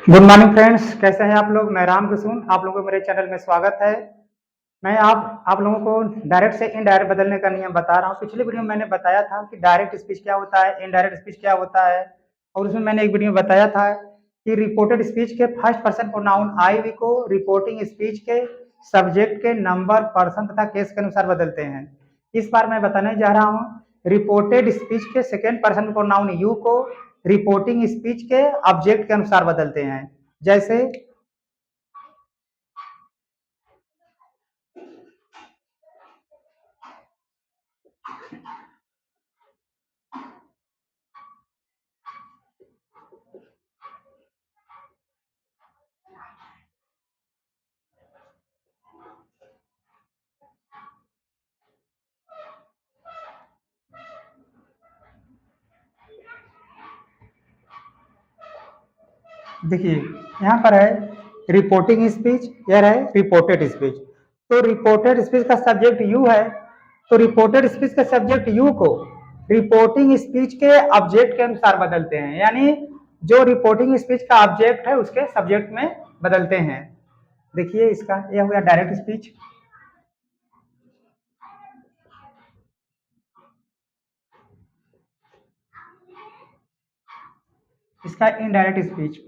Good morning friends, कैसे हैं आप लोग। मैं राम किशोर, आप लोगों को मेरे चैनल में स्वागत है। मैं आप लोगों को डायरेक्ट से इनडायरेक्ट बदलने का नियम बता रहा हूँ। पिछले वीडियो में मैंने बताया था कि डायरेक्ट स्पीच क्या होता है, इनडायरेक्ट स्पीच क्या होता है, और उसमें मैंने एक वीडियो में बताया था कि रिपोर्टेड स्पीच के first person pronoun I we को रिपोर्टिंग स्पीच के सब्जेक्ट के नंबर, पर्सन तथा केस के अनुसार बदलते हैं। इस बार मैं बताने जा रहा हूँ रिपोर्टेड स्पीच के सेकेंड पर्सन प्रोनाउन यू को रिपोर्टिंग स्पीच के ऑब्जेक्ट के अनुसार बदलते हैं। जैसे देखिए, यहाँ पर है रिपोर्टिंग स्पीच, यह है रिपोर्टेड स्पीच। तो रिपोर्टेड स्पीच का सब्जेक्ट यू है, तो रिपोर्टेड स्पीच के सब्जेक्ट यू को रिपोर्टिंग स्पीच के ऑब्जेक्ट के अनुसार बदलते हैं, यानी जो रिपोर्टिंग स्पीच का ऑब्जेक्ट है उसके सब्जेक्ट में बदलते हैं। देखिए, इसका यह हो गया डायरेक्ट स्पीच। इसका इनडायरेक्ट स्पीच।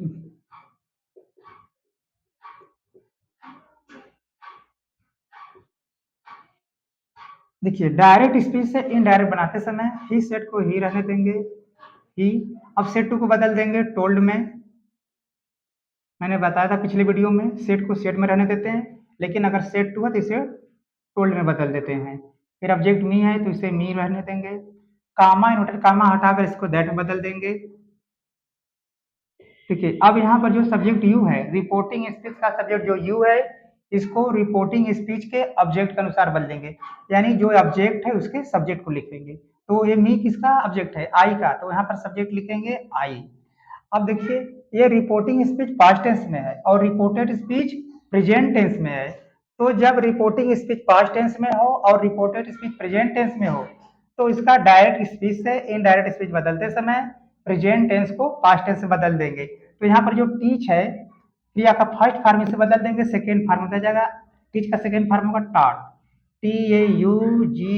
देखिए, डायरेक्ट स्पीच से इनडायरेक्ट बनाते समय ही सेट को ही रहने देंगे, ही। अब सेट टू को बदल देंगे टोल्ड में। मैंने बताया था पिछले वीडियो में, सेट को सेट में रहने देते हैं, लेकिन अगर सेट टू है तो इसे टोल्ड में बदल देते हैं। फिर ऑब्जेक्ट मी है तो इसे मी रहने देंगे। कामा इन्वर्टेड कामा हटाकर इसको दैट में बदल देंगे। ठीक है, अब यहाँ पर जो सब्जेक्ट यू है, रिपोर्टिंग स्पीच का सब्जेक्ट जो यू है, इसको रिपोर्टिंग स्पीच के ऑब्जेक्ट के अनुसार बदलेंगे, यानी जो ऑब्जेक्ट है उसके सब्जेक्ट को लिखेंगे। तो ये मी किसका ऑब्जेक्ट है, आई का, तो यहाँ पर सब्जेक्ट लिखेंगे आई। अब देखिए, ये रिपोर्टिंग स्पीच पास्ट टेंस में है और रिपोर्टेड स्पीच प्रेजेंट टेंस में है। तो जब रिपोर्टिंग स्पीच पास्ट टेंस में हो और रिपोर्टेड स्पीच प्रेजेंट टेंस में हो, तो इसका डायरेक्ट स्पीच से इनडायरेक्ट स्पीच बदलते समय प्रेजेंट टेंस को पास्ट टेंस से बदल देंगे। तो यहाँ पर जो टीच है, क्रिया का फर्स्ट फॉर्म से बदल देंगे, सेकेंड फॉर्म हो जाएगा। टीच का सेकेंड फॉर्म होगा टॉट, TAUGHT।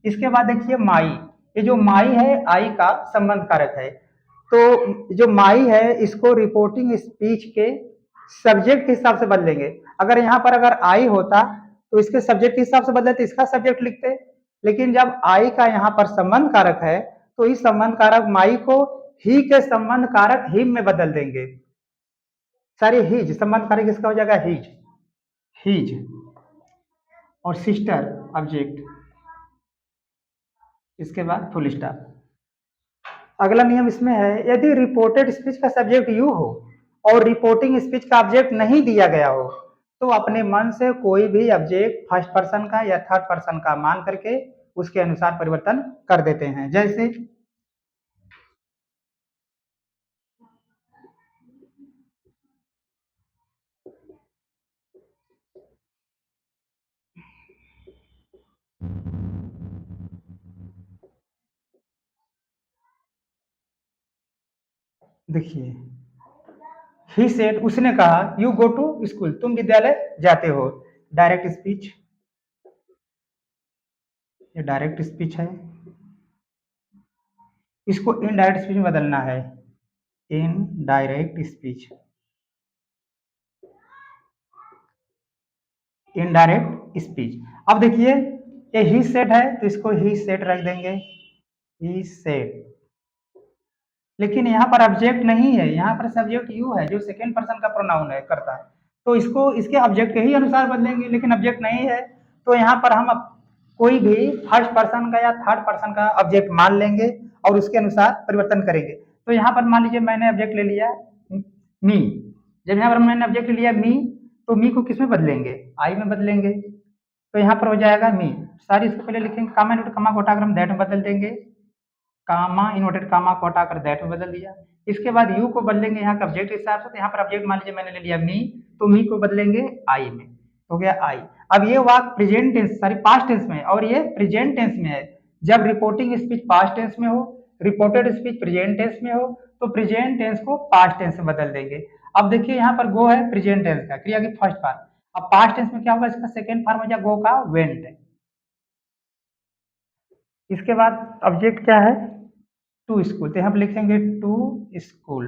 इसके बाद देखिए माई, ये जो माई है आई का संबंध कारक है। तो जो माई है इसको रिपोर्टिंग स्पीच के सब्जेक्ट के हिसाब से बदलेंगे। अगर यहाँ पर अगर आई होता तो इसके सब्जेक्ट के हिसाब से बदलते, इसका सब्जेक्ट लिखते, लेकिन जब आई का यहाँ पर संबंध कारक है तो इस संबंध कारक माई को ही के संबंध कारक हिम में बदल देंगे। सारे हिज संबंध कारक इसका हो जाएगा हिज, हिज। और सिस्टर ऑब्जेक्ट, इसके बाद फुल स्टॉप। अगला नियम इसमें है, यदि रिपोर्टेड स्पीच का सब्जेक्ट यू हो और रिपोर्टिंग स्पीच का ऑब्जेक्ट नहीं दिया गया हो, तो अपने मन से कोई भी ऑब्जेक्ट फर्स्ट पर्सन का या थर्ड पर्सन का मान करके उसके अनुसार परिवर्तन कर देते हैं। जैसे देखिए, ही सेड, उसने कहा, यू गो टू स्कूल, तुम विद्यालय जाते हो। डायरेक्ट स्पीच, ये डायरेक्ट स्पीच है। इसको इनडायरेक्ट स्पीच में बदलना है, इनडायरेक्ट स्पीच, इनडायरेक्ट स्पीच। अब देखिए, ये ही सेड है तो इसको ही सेड रख देंगे, ही सेड। लेकिन यहाँ पर ऑब्जेक्ट नहीं है, यहाँ पर सब्जेक्ट यू है जो सेकेंड पर्सन का प्रोनाउन है, करता है, तो इसको इसके ऑब्जेक्ट के ही अनुसार बदलेंगे, लेकिन ऑब्जेक्ट नहीं है तो यहाँ पर हम कोई भी फर्स्ट पर्सन का या थर्ड पर्सन का ऑब्जेक्ट मान लेंगे और उसके अनुसार परिवर्तन करेंगे। तो यहाँ पर मान लीजिए मैंने ऑब्जेक्ट ले लिया मी। जब यहाँ पर मैंने ऑब्जेक्ट लिया मी, तो मी को किस में बदलेंगे, आई में बदलेंगे। तो यहाँ पर हो जाएगा मी। सारी इसको पहले लिखेंगे, कामा इनवर्टेड कामा को हटाकर हम दैट में बदल देंगे, कामा इनवर्टेड कामा को हटाकर दैट में बदल दिया। इसके बाद यू को बदलेंगे यहाँ के ऑब्जेक्ट के हिसाब से, तो यहाँ पर ऑब्जेक्ट मान लीजिए मैंने ले लिया मी, तो मी को बदलेंगे आई में, हो गया आई। अब ये वाक present tense, sorry past tense में है और ये प्रेजेंट टेंस में है। जब रिपोर्टिंग स्पीच पास्ट टेंस में हो, रिपोर्टेड स्पीच प्रेजेंट टेंस में हो, तो प्रेजेंट टेंस को पास्ट टेंस में बदल देंगे। अब देखिए यहाँ पर गो है प्रेजेंट टेंस का, क्रिया की फर्स्ट फॉर्म। अब पास्ट टेंस में क्या होगा, इसका सेकेंड फॉर्म हो जाएगा गो का वेंट। इसके बाद ऑब्जेक्ट क्या है, टू स्कूल, तो हम लिखेंगे टू स्कूल।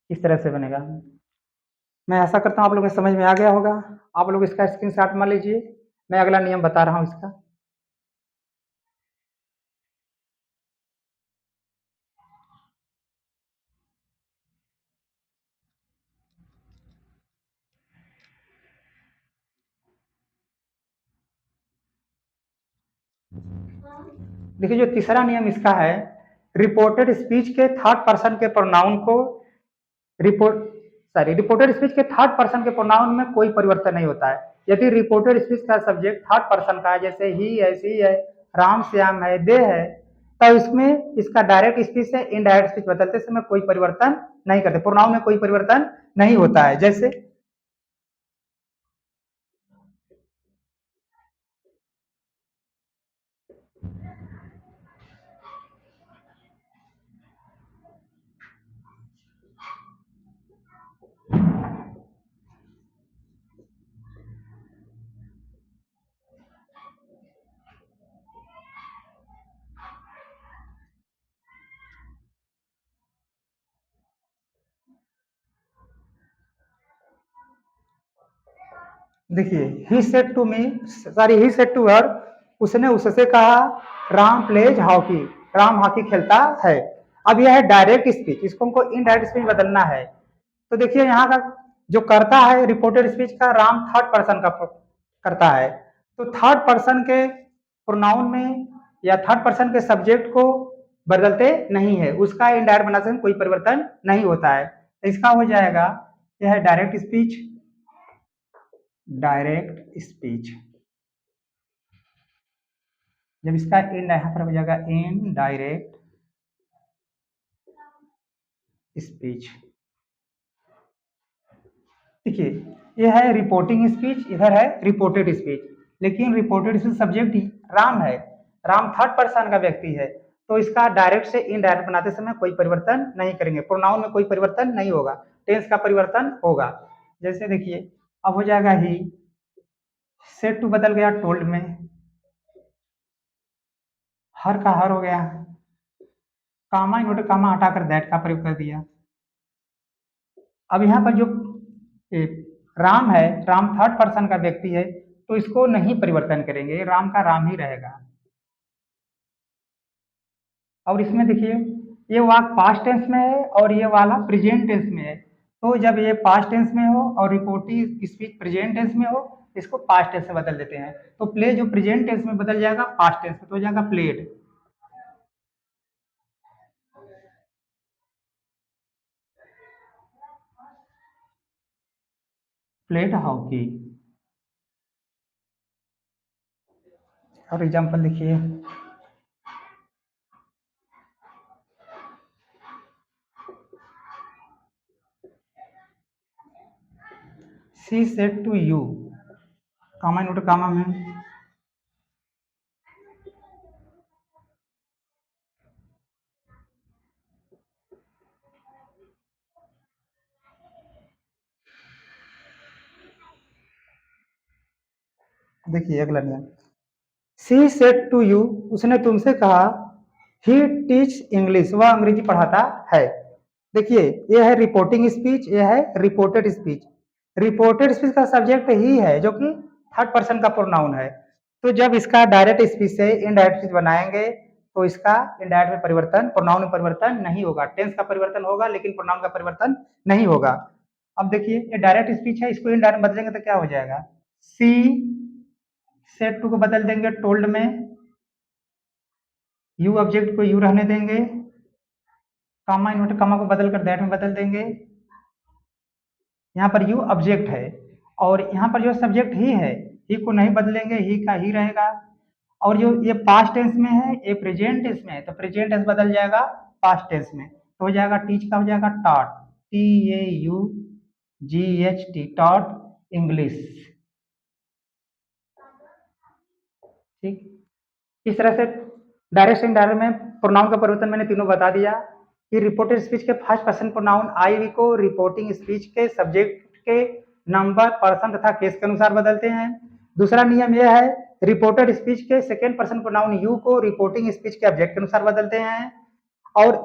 इस तरह से बनेगा। मैं ऐसा करता हूँ आप लोगों को समझ में आ गया होगा। आप लोग इसका स्क्रीनशॉट मान लीजिए, मैं अगला नियम बता रहा हूँ इसका। देखिए जो तीसरा नियम इसका है, रिपोर्टेड स्पीच के थर्ड पर्सन के प्रोनाउन को रिपोर्टेड स्पीच के थर्ड पर्सन के प्रोनाउन में कोई परिवर्तन नहीं होता है। यदि रिपोर्टेड स्पीच का सब्जेक्ट थर्ड पर्सन का है, जैसे ही है, सी है, राम श्याम है, दे है, तो इसमें इसका डायरेक्ट स्पीच से इनडायरेक्ट स्पीच बदलते समय कोई परिवर्तन नहीं करते, प्रोनाउन में कोई परिवर्तन नहीं होता है। जैसे देखिए he said to me, sorry he said to her, उसने उससे कहा Ram plays hockey, Ram hockey खेलता है। अब यह है डायरेक्ट स्पीच, इसको हमको इनडायरेक्ट स्पीच बदलना है। तो देखिए यहाँ का जो करता है रिपोर्टेड स्पीच का, राम थर्ड पर्सन का करता है, तो थर्ड पर्सन के प्रोनाउन में या थर्ड पर्सन के सब्जेक्ट को बदलते नहीं है, उसका इनडायरेक्ट बनाने से कोई परिवर्तन नहीं होता है। तो इसका हो जाएगा, यह है डायरेक्ट स्पीच, डायरेक्ट स्पीच। जब इसका इन यहाँ पर हो जाएगा इन डायरेक्ट स्पीच। देखिए यह है रिपोर्टिंग स्पीच, इधर है रिपोर्टेड स्पीच, लेकिन रिपोर्टेड स्पीच सब्जेक्ट राम है, राम थर्ड पर्सन का व्यक्ति है, तो इसका डायरेक्ट से इनडायरेक्ट बनाते समय कोई परिवर्तन नहीं करेंगे, प्रोनाउन में कोई परिवर्तन नहीं होगा, टेंस का परिवर्तन होगा। जैसे देखिए अब हो जाएगा ही, सेड टू बदल गया टोल्ड में, हर का हर हो गया, कामा इन्वर्टेड कामा हटाकर दैट का प्रयोग कर दिया। अब यहाँ पर जो राम है, राम थर्ड पर्सन का व्यक्ति है, तो इसको नहीं परिवर्तन करेंगे, राम का राम ही रहेगा। और इसमें देखिए ये वाक पास्ट टेंस में है और ये वाला प्रेजेंट टेंस में है, तो जब ये पास्ट टेंस में हो और रिपोर्टिंग स्पीच प्रेजेंट टेंस में हो, इसको पास्ट टेंस में बदल देते हैं। तो प्ले जो प्रेजेंट टेंस में बदल जाएगा पास्ट टेंस में, तो हो जाएगा प्लेड। Played hockey. और एग्जाम्पल देखिए, she said to you, comma note comma में, देखिए अगला नियम, सी सेड टू यू, उसने तुमसे कहा, ही टीच इंग्लिश, वह अंग्रेजी पढ़ाता है। देखिए ये है रिपोर्टिंग स्पीच, ये है रिपोर्टेड स्पीच। रिपोर्टेड स्पीच का सब्जेक्ट ही है जो कि थर्ड पर्सन का प्रोनाउन है, तो जब इसका डायरेक्ट स्पीच से इनडायरेक्ट स्पीच बनाएंगे तो इसका इनडायरेक्ट में परिवर्तन, प्रोनाउन में परिवर्तन नहीं होगा, टेंस का परिवर्तन होगा लेकिन प्रोनाउन का परिवर्तन नहीं होगा। अब देखिए ये डायरेक्ट स्पीच है, इसको इनडायरेक्ट बदलेंगे तो क्या हो जाएगा, सी सेड टू को बदल देंगे टोल्ड में, यू ऑब्जेक्ट को यू रहने देंगे, कामा इन्वर्टेड कामा को बदल कर दैट में बदल देंगे। यहाँ पर यू ऑब्जेक्ट है और यहाँ पर जो सब्जेक्ट ही है, ही को नहीं बदलेंगे, ही का ही रहेगा। और जो ये पास्ट टेंस में है, ये प्रेजेंट टेंस में है, तो प्रेजेंट टेंस बदल जाएगा पास्ट टेंस में, तो हो जाएगा टीच का हो जाएगा टॉट, TAUGHT, टॉट इंग्लिश। ठीक, इस तरह से डायरेक्ट से इनडायरेक्ट में प्रोनाउन का परिवर्तन मैंने तीनों बता दिया कि रिपोर्टेड स्पीच के फर्स्ट पर्सन प्रोनाउन आई को रिपोर्टिंग स्पीच के सब्जेक्ट के नंबर, पर्सन तथा केस के अनुसार बदलते हैं। दूसरा नियम यह है रिपोर्टेड स्पीच के सेकेंड पर्सन प्रोनाउन यू को रिपोर्टिंग स्पीच के ऑब्जेक्ट के अनुसार बदलते हैं। और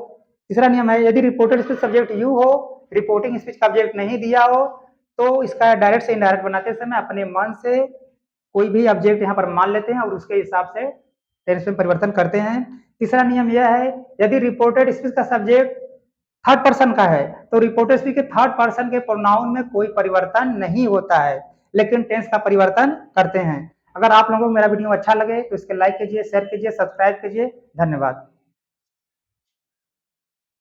तीसरा नियम है यदि रिपोर्टेड स्पीच सब्जेक्ट यू हो, रिपोर्टिंग स्पीच का ऑब्जेक्ट नहीं दिया हो, तो इसका डायरेक्ट से इनडायरेक्ट बनाते समय अपने मन से कोई भी ऑब्जेक्ट यहाँ पर मान लेते हैं और उसके हिसाब से टेंस में परिवर्तन करते हैं। तीसरा नियम यह है यदि रिपोर्टेड स्पीच का सब्जेक्ट थर्ड पर्सन का है तो रिपोर्टेड स्पीच के थर्ड पर्सन के प्रोनाउन में कोई परिवर्तन नहीं होता है, लेकिन टेंस का परिवर्तन करते हैं। अगर आप लोगों को मेरा वीडियो अच्छा लगे तो इसके लाइक कीजिए, शेयर कीजिए, सब्सक्राइब कीजिए। धन्यवाद।